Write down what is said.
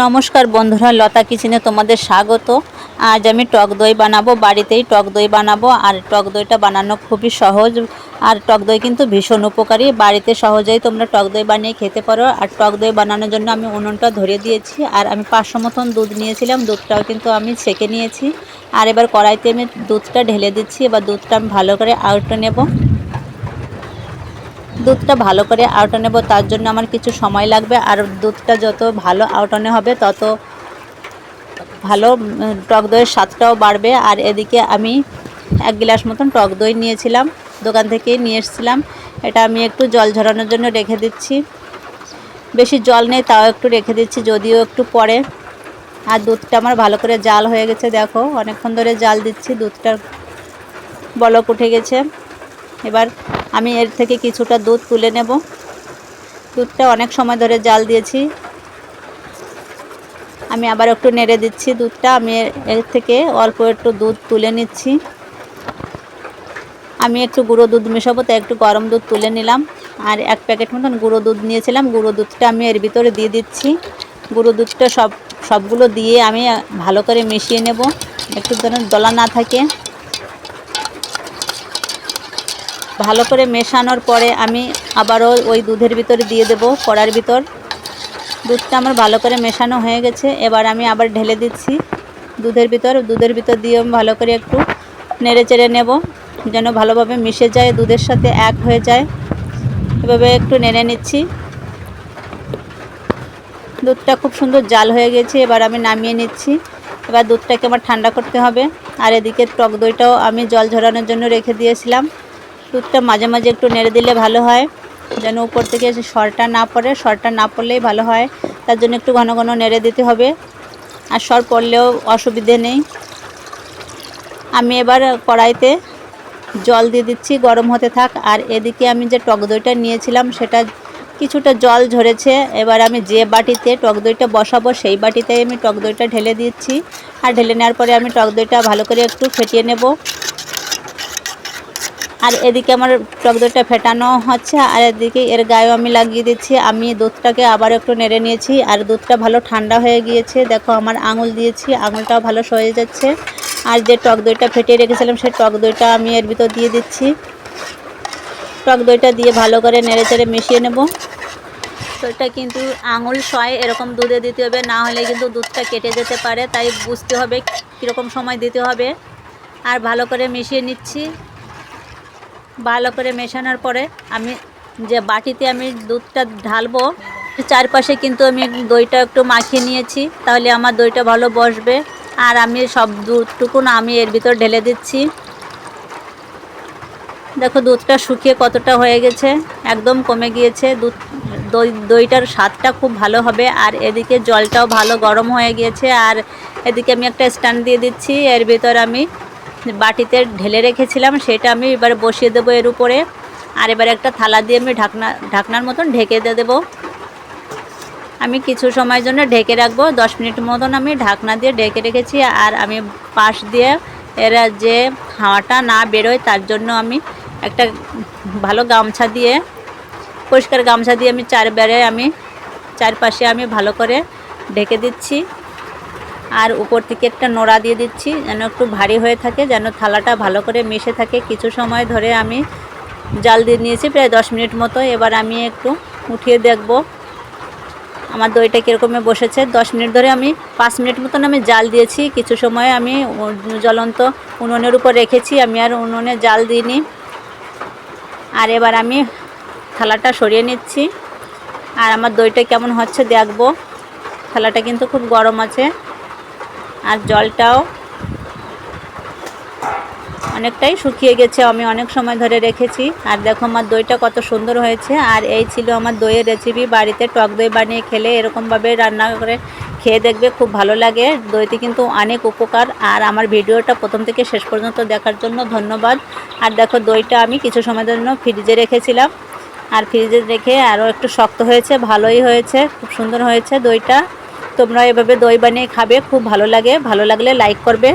নমস্কার বন্ধুরা, লতা কিচেনে তোমাদের স্বাগত। আজ আমি টক দই বানাবো, বাড়িতেই টক দই বানাবো। আর টক দইটা বানানো খুবই সহজ। আর টক দই কিন্তু ভীষণ উপকারী, বাড়িতে সহজেই তোমরা টক দই বানিয়ে খেতে পারো। আর টক দই বানানোর জন্য আমি উনুনটা ধরিয়ে দিয়েছি। আর আমি 500 মতন দুধ নিয়েছিলাম, দুধটাও কিন্তু আমি ছেঁকে নিয়েছি। আর এবার কড়াইতে আমি দুধটা ঢেলে দিচ্ছি। এবার দুধটা আমি ভালো করে আউটে নেব। দুধটা ভালো করে আউটানো নেব, তার জন্য আমার কিছু সময় লাগবে। আর দুধটা যত ভালো আউটানো হবে তত ভালো টক দইয়ের স্বাদটাও বাড়বে। আর এদিকে আমি 1 গ্লাস মতন টক দই নিয়েছিলাম, দোকান থেকেই নিয়ে এসেছিলাম। এটা আমি একটু জল ঝরানোর জন্য রেখে দিচ্ছি। বেশি জল নেই, তাও একটু রেখে দিচ্ছি, যদিও একটু পরে। আর দুধটা আমার ভালো করে জাল হয়ে গেছে, দেখো অনেকক্ষণ ধরে জাল দিচ্ছি, দুধটার বলক উঠে গেছে। এবার আমি এর থেকে কিছুটা দুধ তুলে নেব। দুধটা অনেক সময় ধরে জাল দিয়েছি, আমি আবার একটু নেড়ে দিচ্ছি দুধটা। আমি এর থেকে অল্প একটু দুধ তুলে নিচ্ছি। আমি একটু গুঁড়ো দুধ মেশাবো, তাই একটু গরম দুধ তুলে নিলাম। আর 1 প্যাকেট মতন গুঁড়ো দুধ নিয়েছিলাম, গুঁড়ো দুধটা আমি এর ভিতরে দিয়ে দিচ্ছি। গুঁড়ো দুধটা সবগুলো দিয়ে আমি ভালো করে মিশিয়ে নেব, একটু যেন দলা না থাকে। ভালো করে মেশানোর পরে আমি আবারও ওই দুধের ভিতরে দিয়ে দেব, কড়ার ভিতর। দুধটা আমার ভালো করে মেশানো হয়ে গেছে। এবার আমি আবার ঢেলে দিচ্ছি দুধের ভিতর দিয়ে ভালো করে একটু নেড়ে চেড়ে নেব, যেন ভালোভাবে মিশে যায়, দুধের সাথে এক হয়ে যায়। এভাবে একটু নেড়ে নিচ্ছি। দুধটা খুব সুন্দর জাল হয়ে গেছে, এবার আমি নামিয়ে নিচ্ছি। এবার দুধটাকে আমার ঠান্ডা করতে হবে। আর এদিকে টক দইটাও আমি জল ঝরানোর জন্য রেখে দিয়েছিলাম। দুধটা মাঝে মাঝে একটু নেড়ে দিলে ভালো হয়, যেন উপর থেকে সরটা না পড়ে। সরটা না পড়লেই ভালো হয়, তার জন্য একটু ঘন ঘন নেড়ে দিতে হবে। আর সর পড়লেও অসুবিধে নেই। আমি এবার কড়াইতে জল দিয়ে দিচ্ছি, গরম হতে থাক। আর এদিকে আমি যে টক দইটা নিয়েছিলাম সেটা কিছুটা জল ঝরেছে। এবার আমি যে বাটিতে টক দইটা বসাবো সেই বাটিতে আমি টক দইটা ঢেলে দিচ্ছি। আর ঢেলে নেওয়ার পরে আমি টক দইটা ভালো করে একটু ফেটিয়ে নেব। আর এদিকে আমার টক দইটা ফেটানো হচ্ছে, আর এদিকে এর গায়েও আমি লাগিয়ে দিচ্ছি। আমি দুধটাকে আবার একটু নেড়ে নিয়েছি, আর দুধটা ভালো ঠান্ডা হয়ে গিয়েছে। দেখো আমার আঙুল দিয়েছি, আঙুলটাও ভালো সয়ে যাচ্ছে। আর যে টক দইটা ফেটিয়ে রেখেছিলাম সেই টক দইটা আমি এর ভিতর দিয়ে দিচ্ছি। টক দইটা দিয়ে ভালো করে নেড়ে চেড়ে মিশিয়ে নেব। দইটা কিন্তু আঙুল সয় এরকম দুধে দিতে হবে, না হলে কিন্তু দুধটা কেটে যেতে পারে, তাই বুঝতে হবে কীরকম সময় দিতে হবে। আর ভালো করে মিশিয়ে নিচ্ছি। ভালো করে মেশানোর পরে আমি যে বাটিতে আমি দুধটা ঢালবো, চারপাশে কিন্তু আমি দইটা একটু মাখিয়ে নিয়েছি, তাহলে আমার দইটা ভালো বসবে। আর আমি সব দুধটুকুন আমি এর ভিতর ঢেলে দিচ্ছি। দেখো দুধটা শুকিয়ে কতটা হয়ে গেছে, একদম কমে গিয়েছে। দইটার স্বাদটা খুব ভালো হবে। আর এদিকে জলটাও ভালো গরম হয়ে গিয়েছে। আর এদিকে আমি একটা স্ট্যান্ড দিয়ে দিচ্ছি, এর ভিতর আমি বাটিতে ঢেলে রেখেছিলাম সেটা আমি এবার বসিয়ে দেবো এর উপরে। আর এবার একটা থালা দিয়ে আমি ঢাকনার মতন ঢেকে দেবো। আমি কিছু সময়ের জন্য ঢেকে রাখবো, 10 মিনিট মতন আমি ঢাকনা দিয়ে ঢেকে রেখেছি। আর আমি পাশ দিয়ে এরা যে হাওয়াটা না বেরোয় তার জন্য আমি একটা ভালো গামছা দিয়ে, পরিষ্কার গামছা দিয়ে আমি চারপাশে আমি ভালো করে ঢেকে দিচ্ছি। আর উপর থেকে একটা নোড়া দিয়ে দিচ্ছি, যেন একটু ভারী হয়ে থাকে, যেন থালাটা ভালো করে মিশে থাকে। কিছু সময় ধরে আমি জাল দিয়ে নিয়েছি, প্রায় 10 মিনিট মতো। এবার আমি একটু উঠিয়ে দেখব আমার দইটা কীরকমে বসেছে। 10 মিনিট ধরে আমি 5 মিনিট মতন আমি জাল দিয়েছি। কিছু সময় আমি জ্বলন্ত উনুনের উপর রেখেছি, আমি আর উনুনে জাল দিইনি। আর এবার আমি থালাটা সরিয়ে নিচ্ছি। আর আমার দইটা কেমন হচ্ছে দেখব। থালাটা কিন্তু খুব গরম আছে, আর জলটাও অনেকটাই শুকিয়ে গেছে, আমি অনেক সময় ধরে রেখেছি। আর দেখো আমার দইটা কত সুন্দর হয়েছে। আর এই ছিল আমার দইয়ের রেসিপি। বাড়িতে টক দই বানিয়ে খেলে এরকমভাবে রান্না করে খেয়ে দেখবে, খুব ভালো লাগে। দইতে কিন্তু অনেক উপকার। আর আমার ভিডিওটা প্রথম থেকে শেষ পর্যন্ত দেখার জন্য ধন্যবাদ। আর দেখো দইটা আমি কিছু সময়ের জন্য ফ্রিজে রেখেছিলাম, আর ফ্রিজে রেখে আরও একটু শক্ত হয়েছে, ভালোই হয়েছে, খুব সুন্দর হয়েছে দইটা। তোমরা এভাবে দই বানিয়ে খাবে, খুব ভালো লাগে। ভালো লাগলে লাইক করবে।